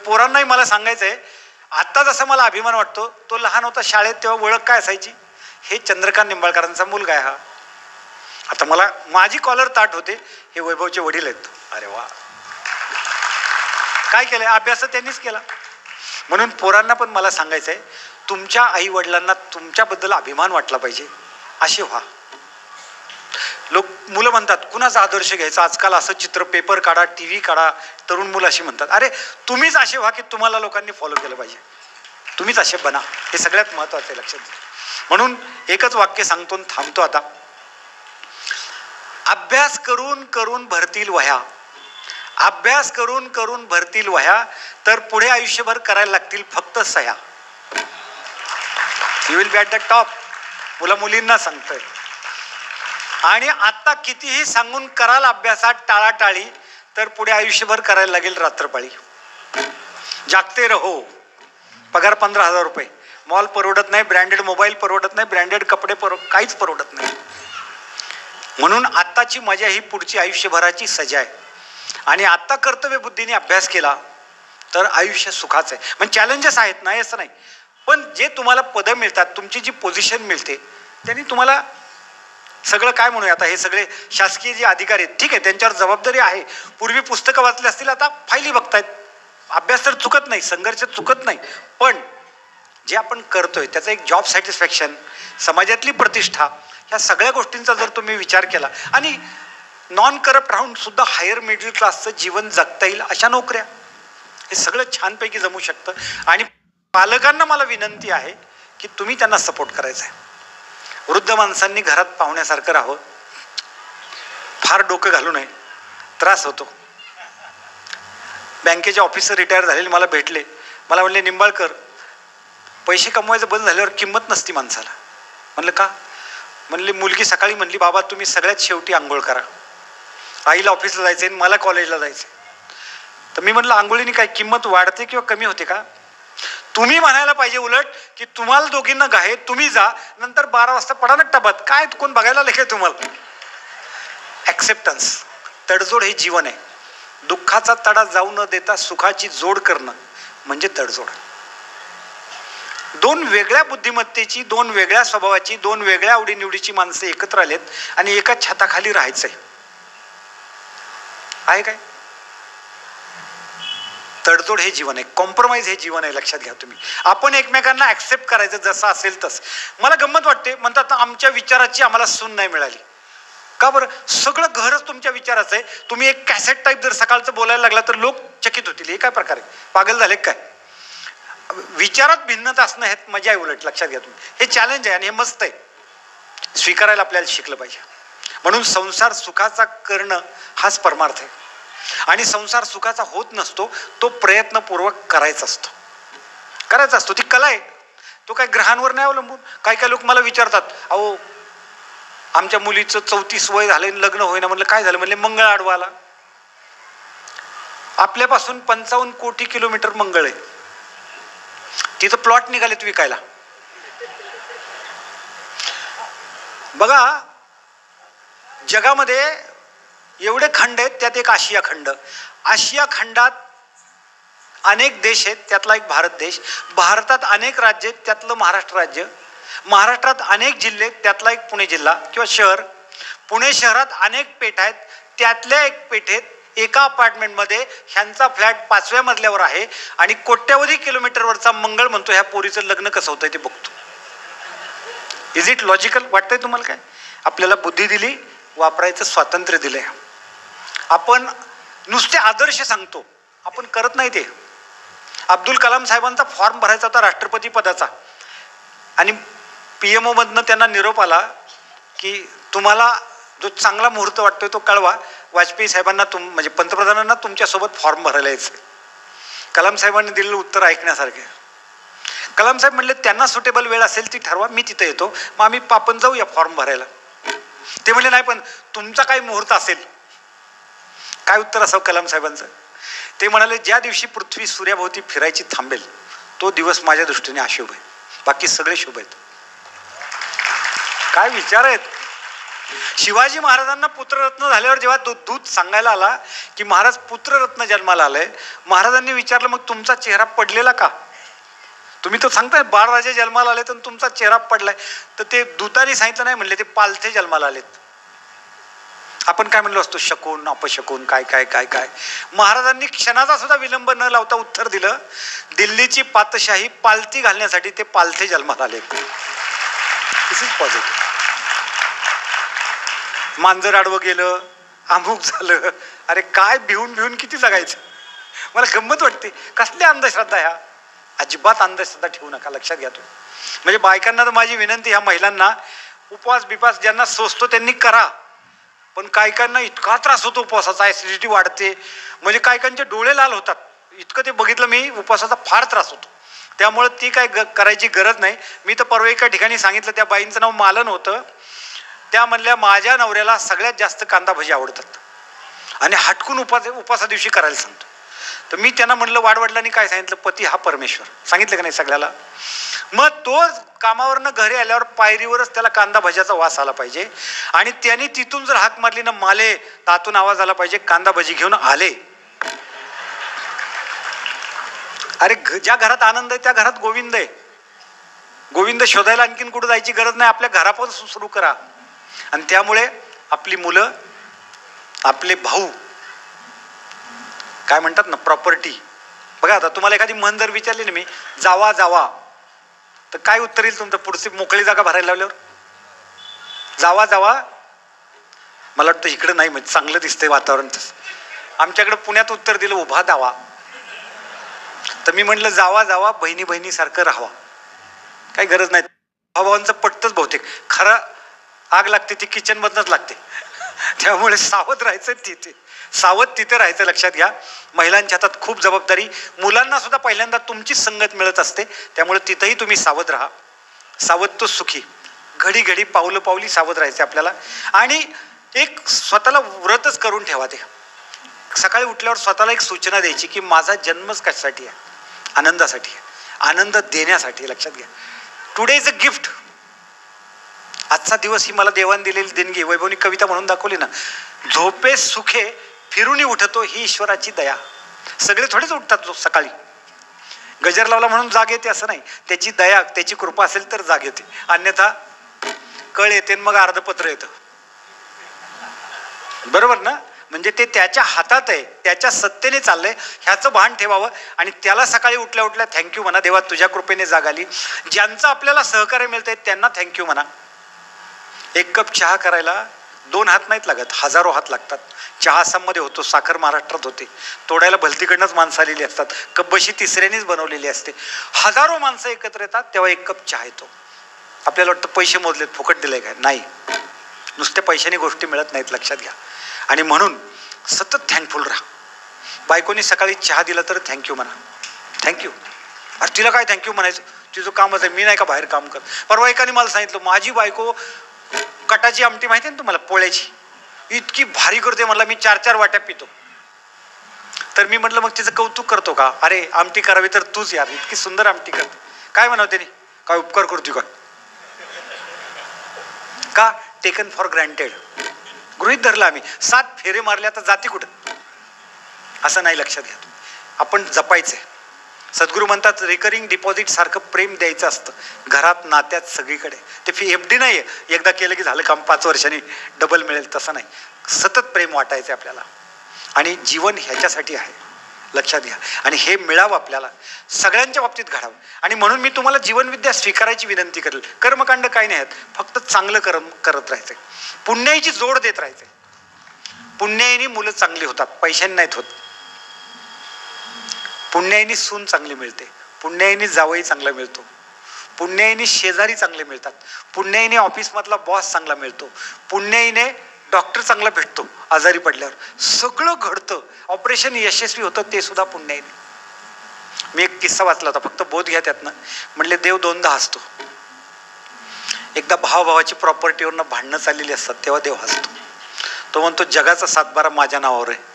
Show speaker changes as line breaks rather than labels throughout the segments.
पोरांनाही मला सांगायचं आहे, आत्ता जसा मला अभिमान वाटतो, तो लहान होता शाळेत तेव्हा ओळख काय असायची, हे चंद्रकांत निंबाळकरांचा मुलगा आहे हा. आता मला माझी कॉलर ताट होते, हे वैभवचे वडील आहेत. अरे वा, काय केलंय, अभ्यास त्यांनीच केला. म्हणून पोरांना पण मला सांगायचं आहे, तुमच्या आई वडिलांना तुमच्याबद्दल अभिमान वाटला पाहिजे, असे व्हा. मुलं म्हणतात कुणाचा आदर्श घ्यायचा, आजकाल असं चित्र, पेपर काढा, TV काढा, तरुण मुलं अशी म्हणतात. अरे तुम्हीच असे व्हा की तुम्हाला लोकांनी फॉलो केलं पाहिजे, तुम्हीच असे बना, हे सगळ्यात महत्त्वाचं आहे, लक्षात घ्या. म्हणून एकच वाक्य सांगतो आणि थांबतो आता. अभ्यास करून करून भरतील वह्या, अभ्यास करून करून भरतील वह्या, तर पुढे आयुष्यभर करायला लागतील फक्त सह्या. You will be at the top. मुला मुलींना सांगतोय. आणि आता कितीही सांगून कराल अभ्यासात टाळाटाळी, तर पुढे आयुष्यभर करायला लागेल रात्रपाळी. जागते रहो. पगार 15,000 रुपये, मॉल परवडत नाही, ब्रँडेड मोबाईल परवडत नाही, ब्रँडेड कपडे काहीच परवडत नाही. म्हणून आत्ताची मजा ही पुढची आयुष्यभराची सजा आहे. आणि आत्ता कर्तव्य बुद्धीने अभ्यास केला तर आयुष्य सुखाचं आहे. म्हणजे चॅलेंजेस आहेत, नाही असं नाही, पण जे तुम्हाला पदं मिळतात, तुमची जी पोझिशन मिळते, त्यांनी तुम्हाला सगळं काय म्हणूया, आता हे सगळे शासकीय जे अधिकारी आहेत, ठीक आहे, त्यांच्यावर जबाबदारी आहे. पूर्वी पुस्तकं वाचली असतील, आता फायली बघतायत. अभ्यास तर चुकत नाही, संघर्ष चुकत नाही, पण जे आपण करतोय त्याचा एक जॉब सॅटिस्फॅक्शन, समाजातली प्रतिष्ठा, ह्या सगळ्या गोष्टींचा जर तुम्ही विचार केला आणि नॉन करप्ट राहून सुद्धा हायर मिडल क्लासचं जीवन जगता येईल अशा नोकऱ्या, हे सगळं छानपैकी जमू शकतं. आणि पालकांना मला विनंती आहे की तुम्ही त्यांना सपोर्ट करायचा आहे. वृद्ध माणसांनी घरात पाहुण्यासारखं राहावं, फार डोकं घालू नये, त्रास होतो. बँकेचे ऑफिसर रिटायर झालेले मला भेटले, मला म्हणले निंबाळकर, पैसे कमवायचं बंद झाल्यावर किंमत नसती माणसाला. म्हणलं का? म्हणले मुलगी सकाळी म्हणली, बाबा तुम्ही सगळ्यात शेवटी आंघोळ करा, आईला ऑफिसला जायचं आहे, मला कॉलेजला जायचं आहे. तर मी म्हटलं आंघोळीने काय किंमत वाढते किंवा कमी होते का? तुम्ही म्हणायला पाहिजे उलट की तुम्हाला दोघींना गाहे, तुम्ही जा, नंतर 12 वाजता पडा ना टबात, काय कोण बघायला लेखे तुम्हाला. ॲक्सेप्टन्स, तडजोड हे जीवन आहे. दुःखाचा तडा जाऊ न देता सुखाची जोड करणं म्हणजे तडजोड. दोन वेगळ्या बुद्धिमत्तेची, दोन वेगळ्या स्वभावाची, दोन वेगळ्या आवडीनिवडीची माणसं एकत्र आलेत आणि एका छताखाली राहायचंय, आहे काय? तडजोड हे जीवन आहे, कॉम्प्रोमाइज हे जीवन आहे, लक्षात घ्या तुम्ही. आपण एकमेकांना ऍक्सेप्ट करायचं जसं असेल तसं. मला गंमत वाटते, म्हणतात आमच्या विचाराची आम्हाला सून नाही मिळाली. का बरं? सगळं घरच तुमच्या विचाराचं आहे. तुम्ही एक कॅसेट टाईप जर सकाळचं बोलायला लागला तर लोक चकित होतील, हे काय प्रकार आहे, पागल झाले काय? विचारात भिन्नता असणं हे मजा आहे उलट, लक्षात घ्या तुम्ही. हे चॅलेंज आहे आणि हे मस्त आहे, स्वीकारायला आपल्याला शिकलं पाहिजे. म्हणून संसार सुखाचा करणं हाच परमार्थ आहे. आणि संसार सुखाचा होत नसतो, तो प्रयत्नपूर्वक करायचा असतो. ती कला आहे, तो काय ग्रहांवर नाही अवलंबून. काही लोक मला विचारतात, अहो आमच्या मुलीचं 34 वय झालंय, लग्न होईना. म्हणलं काय झालं? म्हणले मंगळ आडवा आला. आपल्यापासून 55 कोटी किलोमीटर मंगळ आहे, तिथं प्लॉट निघालेत विकायला. बघा जगामध्ये एवढे खंड आहेत, त्यात एक आशिया खंड. आशिया खंडात अनेक देश आहेत, त्यातला एक भारत देश. भारतात अनेक राज्य आहेत, त्यातलं महाराष्ट्र राज्य. महाराष्ट्रात अनेक जिल्हे आहेत, त्यातला एक पुणे जिल्हा किंवा शहर. पुणे शहरात अनेक पेठ आहेत, त्यातल्या एक पेठेत एका अपार्टमेंटमध्ये ह्यांचा फ्लॅट 5व्या मजल्यावर आहे आणि कोट्यवधी किलोमीटरवरचा मंगळ म्हणतो ह्या पोरीचं लग्न कसं होतंय ते बघतो. इज इट लॉजिकल वाटतंय तुम्हाला? काय आपल्याला बुद्धी दिली, वापरायचं स्वातंत्र्य दिलंय. आपण नुसते आदर्श सांगतो, आपण करत नाही ते. अब्दुल कलाम साहेबांचा फॉर्म भरायचा होता राष्ट्रपती पदाचा आणि PMO मधनं त्यांना निरोप आला की तुम्हाला जो चांगला मुहूर्त वाटतोय तो कळवा. वाजपेयी साहेबांना म्हणजे पंतप्रधानांना तुमच्यासोबत फॉर्म भरायला यायचं. कलाम साहेबांनी दिलेलं उत्तर ऐकण्यासारखे. कलाम साहेब म्हणले त्यांना सुटेबल वेळ असेल ती ठरवा, मी तिथे येतो, मग आम्ही आपण जाऊया फॉर्म भरायला. ते म्हणले नाही पण तुमचा काही मुहूर्त असेल. काय उत्तर असावं कलाम साहेबांचं? ते म्हणाले ज्या दिवशी पृथ्वी सूर्याभोवती फिरायची थांबेल तो दिवस माझ्या दृष्टीने अशुभ आहे, बाकी सगळे शुभ आहेत. काय विचार आहेत. शिवाजी महाराजांना पुत्ररत्न झाल्यावर जेव्हा दूत सांगायला आला की महाराज पुत्ररत्न जन्माला आलंय, महाराजांनी विचारलं मग तुमचा चेहरा पडलेला का? तुम्ही तर सांगताय बाळराजे जन्माला आले तर तुमचा चेहरा पडलाय. तर ते दूतांनी सांगितलं नाही, म्हणले ते पालथे जन्माला आलेत. आपण काय म्हणलो असतो शकुन अपशकुन काय काय काय काय. महाराजांनी क्षणाचा सुद्धा विलंब न लावता उत्तर दिलं, दिल्लीची पातशाही पालथी घालण्यासाठी ते पालथे जन्माला आले. दिस इज पॉझिटिव्ह. मांजर आडवं गेलं, अमुक झालं, अरे काय भिवून भिवून किती जगायचं. मला गंमत वाटते. कसल्या अंधश्रद्धा ह्या. अजिबात अंधश्रद्धा ठेवू नका, लक्षात घ्या तुम्ही. म्हणजे बायकांना तर माझी विनंती, ह्या महिलांना उपवास बिपास ज्यांना सोसतो त्यांनी करा, पण कायकांना इतका त्रास होतो उपवासाचा, ऍसिडिटी वाढते, म्हणजे कायकांचे डोळे लाल होतात. इतकं ते बघितलं मी, उपवासाचा फार त्रास होतो. त्यामुळं ती काय करायची गरज नाही. मी तर परवा एका ठिकाणी सांगितलं, त्या बाईंचं नाव मालन होतं. त्या म्हणल्या माझ्या नवऱ्याला सगळ्यात जास्त कांदा भजी आवडतात आणि हटकून उपासा दिवशी करायला सांगतो. तर मी त्यांना म्हणलं, वाडवडिलांनी काय सांगितलं, पती हा परमेश्वर, सांगितलं का नाही सगळ्याला. मग तो कामावरनं घरी आल्यावर पायरीवरच त्याला कांदा भज्याचा वास आला पाहिजे आणि त्याने तिथून जर हाक मारली ना माले, तातून आवाज आला पाहिजे कांदा भजी घेऊन आले. अरे ज्या घरात आनंद आहे त्या घरात गोविंद आहे. गोविंद शोधायला आणखीन कुठं जायची गरज नाही, आपल्या घरापासून सुरू करा. आणि त्यामुळे आपली मुलं, आपले भाऊ, काय म्हणतात ना प्रॉपर्टी. बघा आता तुम्हाला एखादी म्हण जर विचारली ना मी, जावा जावा, तर काय उत्तर येईल तुमचं? पुढची मोकळी जागा भरायला लावल्यावर जावा जावा. मला वाटतं इकडं नाही, म्हणजे चांगलं दिसतंय वातावरण तसं. आमच्याकडे पुण्यात उत्तर दिलं उभा दावा. तर मी म्हटलं जावा जावा, बहिणी बहिणीसारखं राहावा, काही गरज नाही. भावांचं पटतंच बहुतेक. खरं आग लागते ती किचन मधनच लागते. त्यामुळे सावध राहायचं, तिथे राहायचं. लक्षात घ्या, महिलांच्या हातात खूप जबाबदारी. मुलांना सुद्धा पहिल्यांदा तुमची संगत मिळत असते, त्यामुळे तिथंही तुम्ही सावध राहा. सावध तो सुखी. घडी घडी पावलं पावली सावध राहायचे आपल्याला. आणि एक स्वतःला व्रतच करून ठेवा. ते सकाळी उठल्यावर स्वतःला एक सूचना द्यायची की माझा जन्मच कशासाठी आहे? आनंदासाठी आहे, आनंद देण्यासाठी. लक्षात घ्या, टुडे इज अ गिफ्ट. आजचा दिवस ही मला देवाने दिलेली देणगी. वैभवनी कविता म्हणून दाखवली ना, झोपे सुखे फिरूनी उठतो ही ईश्वराची दया. सगळे थोडेच उठतात सकाळी. गजर लावला म्हणून जाग येते असं नाही, त्याची दया, त्याची कृपा असेल तर जाग येते, अन्यथा कळ येते मग अर्धपत्र येतं. बरोबर ना? म्हणजे ते त्याच्या हातात आहे, त्याच्या सत्तेने चाललंय, ह्याचं भान ठेवावं. आणि त्याला सकाळी उठल्या उठल्या थँक्यू म्हणा, देवा तुझ्या कृपेने जाग आली. ज्यांचं आपल्याला सहकार्य मिळतंय त्यांना थँक्यू म्हणा. एक कप चहा करायला 2 हात नाहीत लागत, हजारो हात लागतात. चहा आसाममध्ये होतो, साखर महाराष्ट्रात होते, तोडायला भलतीकडनंच माणसं आलेली असतात, कपबशी तिसऱ्यानेच बनवलेली असते. हजारो माणसं एकत्र येतात तेव्हा एक कप चहा येतो. आपल्याला वाटतं पैसे मोजलेत, फुकट दिलंय काय? नाही, नुसत्या पैशाने गोष्टी मिळत नाहीत, लक्षात घ्या. आणि म्हणून सतत थँकफुल राहा. बायकोनी सकाळी चहा दिला तर थँक्यू म्हणा, थँक्यू. अरे तिला काय थँक्यू म्हणायचं, तिचं कामच आहे, मी नाही का बाहेर काम करत. परवा एकाने मला सांगितलं, माझी बायको कटाची आमटी माहिती आहे ना तुम्हाला, पोळ्याची, इतकी भारी करते. म्हणला मी 4-4 वाट्या पितो. तर मी म्हटलं मग तिचं कौतुक करतो का? अरे आमटी करावी तर तूच यार, इतकी सुंदर आमटी करते. काय म्हणावं त्याने, काय उपकार करतो का? टेकन फॉर ग्रँटेड, गृहीत धरलं आम्ही. 7 फेरे मारले, आता जाती कुठं? असं नाही, लक्षात घ्या. आपण जपायचंय. सद्गुरू म्हणतात रिकरिंग डिपॉझिट सारखं प्रेम द्यायचं असतं, घरात, नात्यात, सगळीकडे. ते FD नाही आहे, एकदा केलं की झालं काम, 5 वर्षांनी डबल मिळेल, तसं नाही. सतत प्रेम वाटायचं आपल्याला. आणि जीवन ह्याच्यासाठी आहे, लक्षात घ्या. आणि हे मिळावं आपल्याला, सगळ्यांच्या बाबतीत घडावं. आणि म्हणून मी तुम्हाला जीवनविद्या स्वीकारायची विनंती करेल. कर्मकांड काही नाही आहेत, फक्त चांगलं कर्म करत राहायचंय, पुण्याईची जोड देत राहायचंय. पुण्याईनी मुलं चांगली होतात, पैशांनी नाहीत होत. पुण्याईनी सून चांगली मिळते, पुण्याईनी जावई चांगला मिळतो, पुण्याईनी शेजारी चांगले मिळतात, पुण्याईने ऑफिसमधला बॉस चांगला मिळतो, पुण्याईने डॉक्टर चांगला भेटतो आजारी पडल्यावर, सगळं घडतं. ऑपरेशन यशस्वी होतं ते सुद्धा पुण्याईने. मी एक किस्सा वाचला होता, फक्त बोध घ्या त्यातनं. म्हणले देव 2दा हसतो. एकदा भावाभावाची प्रॉपर्टीवरनं भांडणं चाललेली असतात तेव्हा देव हसतो. तो म्हणतो जगाचा 7-12 माझ्या नावावर आहे,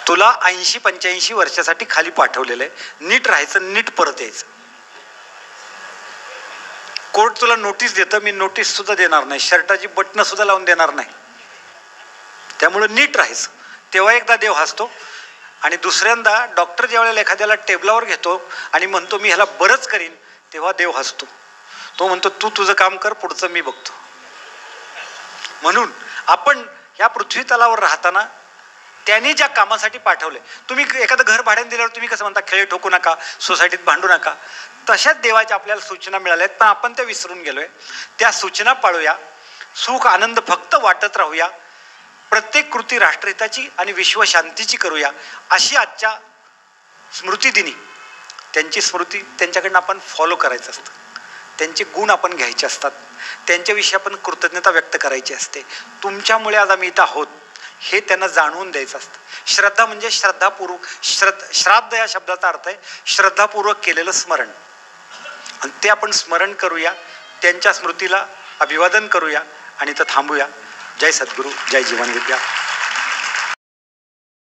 तुला 80-85 वर्षासाठी खाली पाठवलेलं आहे, नीट राहायचं, नीट परत यायचं. कोर्ट तुला नोटीस देतं, मी नोटीस सुद्धा देणार नाही, शर्टाची बटणं सुद्धा लावून देणार नाही. त्यामुळं नीट राहायचं. तेव्हा एकदा देव हसतो. आणि दुसऱ्यांदा डॉक्टर ज्या वेळेला एखाद्याला टेबलावर घेतो आणि म्हणतो मी ह्याला बरंच करीन, तेव्हा देव हसतो. तो म्हणतो तू तुझं काम कर, पुढचं मी बघतो. म्हणून आपण ह्या पृथ्वी तलावर राहताना त्याने ज्या कामासाठी पाठवले, तुम्ही एखादं घर भाड्याने दिल्यावर तुम्ही कसं म्हणता खेळे ठोकू नका, सोसायटीत भांडू नका, तशाच देवाच्या आपल्याला सूचना मिळाल्या आहेत, पण आपण त्या विसरून गेलोय. त्या सूचना पाळूया, सुख आनंद फक्त वाटत राहूया, प्रत्येक कृती राष्ट्रहिताची आणि विश्वशांतीची करूया. अशी आजच्या स्मृतिदिनी त्यांची स्मृती, त्यांच्याकडनं आपण फॉलो करायचं असतं, त्यांचे गुण आपण घ्यायचे असतात, त्यांच्याविषयी आपण कृतज्ञता व्यक्त करायची असते. तुमच्यामुळे आज आम्ही इथं आहोत हे त्यांना जाणवून द्यायचं असतं. श्रद्धा म्हणजे श्रद्धापूर्वक, श्राद्ध या शब्दाचा अर्थ आहे श्रद्धापूर्वक केलेलं स्मरण, आणि ते आपण स्मरण करूया, त्यांच्या स्मृतीला अभिवादन करूया आणि इथं थांबूया. जय सद्गुरू, जय जीवन विद्या.